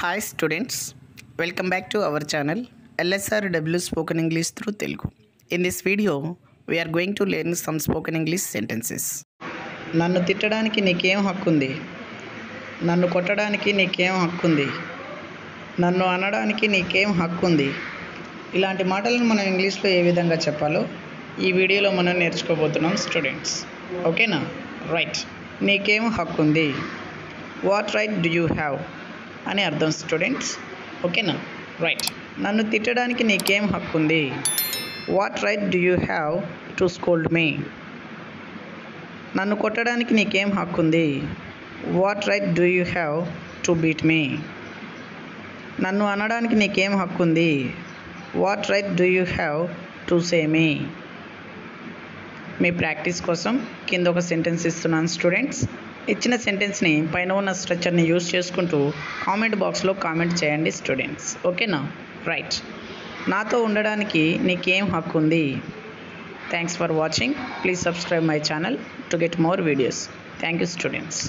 Hi students, welcome back to our channel LSRW Spoken English through Telugu. In this video, we are going to learn some spoken English sentences. నన్ను తిట్టడానికి నీకేం హక్కుంది? నన్ను కొట్టడానికి నీకేం హక్కుంది? నన్ను అనడానికి నీకేం హక్కుంది? ఇలాంటి మాటలను మనం ఇంగ్లీష్లో ఏ విధంగా చెప్పాలో ఈ వీడియోలో మనం నేర్చుకోబోతున్నాం స్టూడెంట్స్. ఓకేనా? రైట్. నీకేం హక్కుంది? What right do you have అని అర్థం స్టూడెంట్స్. ఓకేనా? రైట్. నన్ను తిట్టడానికి నీకేం హక్కుంది? What right do you have to scold me? నన్ను కొట్టడానికి నీకేం హక్కుంది? What right do you have to beat me? నన్ను అనడానికి నీకేం హక్కుంది? What right do you have to say me? మీ ప్రాక్టీస్ కోసం కింద ఒక సెంటెన్స్ ఇస్తున్నాను స్టూడెంట్స్. ఇచ్చిన సెంటెన్స్ని పైన ఉన్న స్ట్రక్చర్ని యూస్ చేసుకుంటూ కామెంట్ బాక్స్లో కామెంట్ చేయండి స్టూడెంట్స్. ఓకేనా? రైట్. నాతో ఉండడానికి నీకేం హక్కు ఉంది? Thanks for watching. Please subscribe my channel to get more videos. Thank you students.